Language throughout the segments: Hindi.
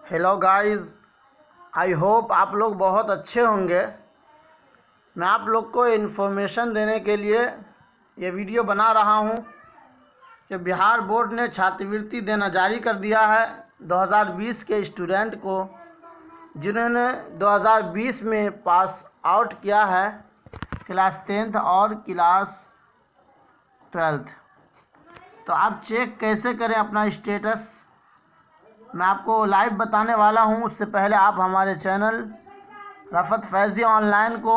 हेलो गाइस, आई होप आप लोग बहुत अच्छे होंगे। मैं आप लोग को इन्फॉर्मेशन देने के लिए ये वीडियो बना रहा हूँ कि बिहार बोर्ड ने छात्रवृत्ति देना जारी कर दिया है 2020 के स्टूडेंट को, जिन्होंने 2020 में पास आउट किया है क्लास 10th और क्लास 12th। तो आप चेक कैसे करें अपना स्टेटस, मैं आपको लाइव बताने वाला हूं। उससे पहले आप हमारे चैनल रफ़त फैज़ी ऑनलाइन को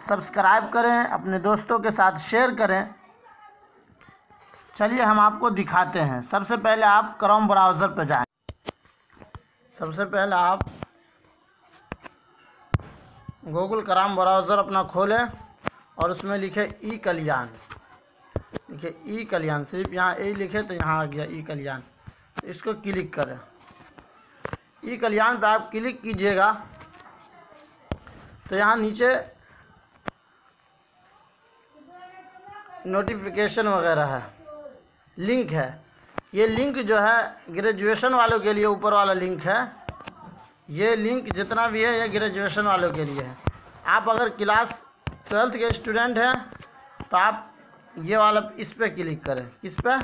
सब्सक्राइब करें, अपने दोस्तों के साथ शेयर करें। चलिए हम आपको दिखाते हैं। सबसे पहले आप क्रोम ब्राउज़र पर जाएं। सबसे पहले आप गूगल क्रोम ब्राउज़र अपना खोलें और उसमें लिखे ई कल्याण। लिखे ई कल्याण, सिर्फ यहाँ ए लिखे तो यहाँ आ गया ई कल्याण। इसको क्लिक करें। ई कल्याण पे आप क्लिक कीजिएगा तो यहाँ नीचे नोटिफिकेशन वगैरह है, लिंक है। ये लिंक जो है ग्रेजुएशन वालों के लिए ऊपर वाला लिंक है। ये लिंक जितना भी है ये ग्रेजुएशन वालों के लिए है। आप अगर क्लास 12th के स्टूडेंट हैं तो आप ये वाला इस पर क्लिक करें। किस पे?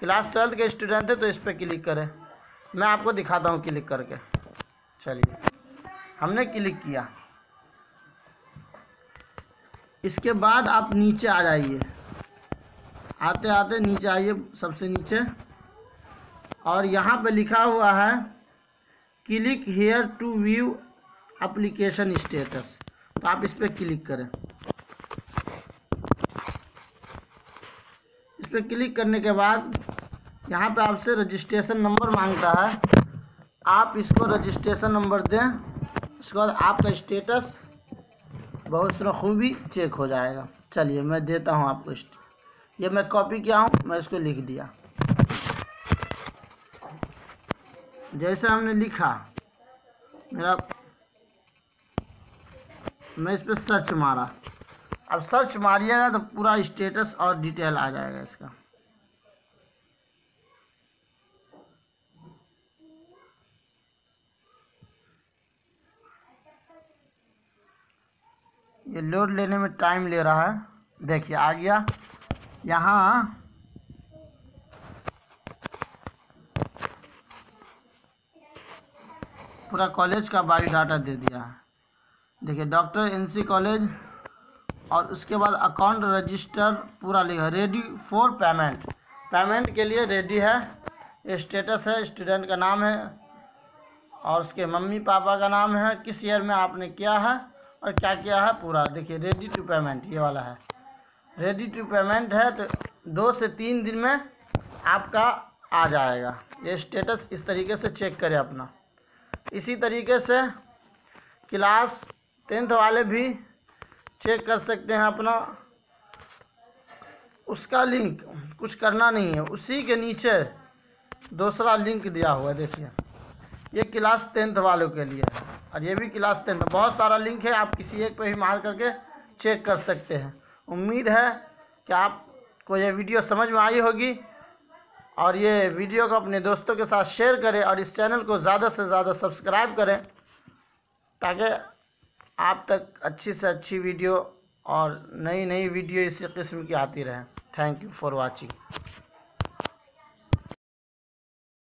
क्लास 12th के स्टूडेंट है तो इस पर क्लिक करें। मैं आपको दिखाता हूँ क्लिक करके। चलिए, हमने क्लिक किया। इसके बाद आप नीचे आ जाइए, आते आते नीचे आइए, सबसे नीचे, और यहाँ पे लिखा हुआ है click here to view application status. तो आप इस पर क्लिक करें। इस पर क्लिक करने के बाद यहाँ पे आपसे रजिस्ट्रेशन नंबर मांगता है। आप इसको रजिस्ट्रेशन नंबर दें। उसके बाद आपका स्टेटस बहुत सारा खूबी चेक हो जाएगा। चलिए मैं देता हूँ आपको। ये मैं कॉपी किया हूँ, मैं इसको लिख दिया। जैसे हमने लिखा, मैं इस पर सर्च मारा। अब सर्च मारिएगा तो पूरा स्टेटस और डिटेल आ जाएगा इसका। ये लोड लेने में टाइम ले रहा है। देखिए आ गया। यहाँ पूरा कॉलेज का बायोडाटा दे दिया है। देखिए डॉक्टर NC कॉलेज, और उसके बाद अकाउंट रजिस्टर पूरा लिखा, रेडी फॉर पेमेंट। पेमेंट के लिए रेडी है। ये स्टेटस है, स्टूडेंट का नाम है और उसके मम्मी पापा का नाम है, किस ईयर में आपने किया है और क्या किया है पूरा। देखिए रेडी टू पेमेंट ये वाला है। रेडी टू पेमेंट है तो 2 से 3 दिन में आपका आ जाएगा। ये स्टेटस इस तरीके से चेक करें अपना। इसी तरीके से क्लास 10th वाले भी चेक कर सकते हैं अपना। उसका लिंक कुछ करना नहीं है, उसी के नीचे दूसरा लिंक दिया हुआ है। देखिए ये क्लास 10th वालों के लिए है और ये भी क्लास 10th। बहुत सारा लिंक है, आप किसी एक पे भी मार करके चेक कर सकते हैं। उम्मीद है कि आपको ये वीडियो समझ में आई होगी और ये वीडियो को अपने दोस्तों के साथ शेयर करें और इस चैनल को ज़्यादा से ज़्यादा सब्सक्राइब करें, ताकि आप तक अच्छी से अच्छी वीडियो और नई नई वीडियो इसी किस्म की आती रहे। Thank you for watching.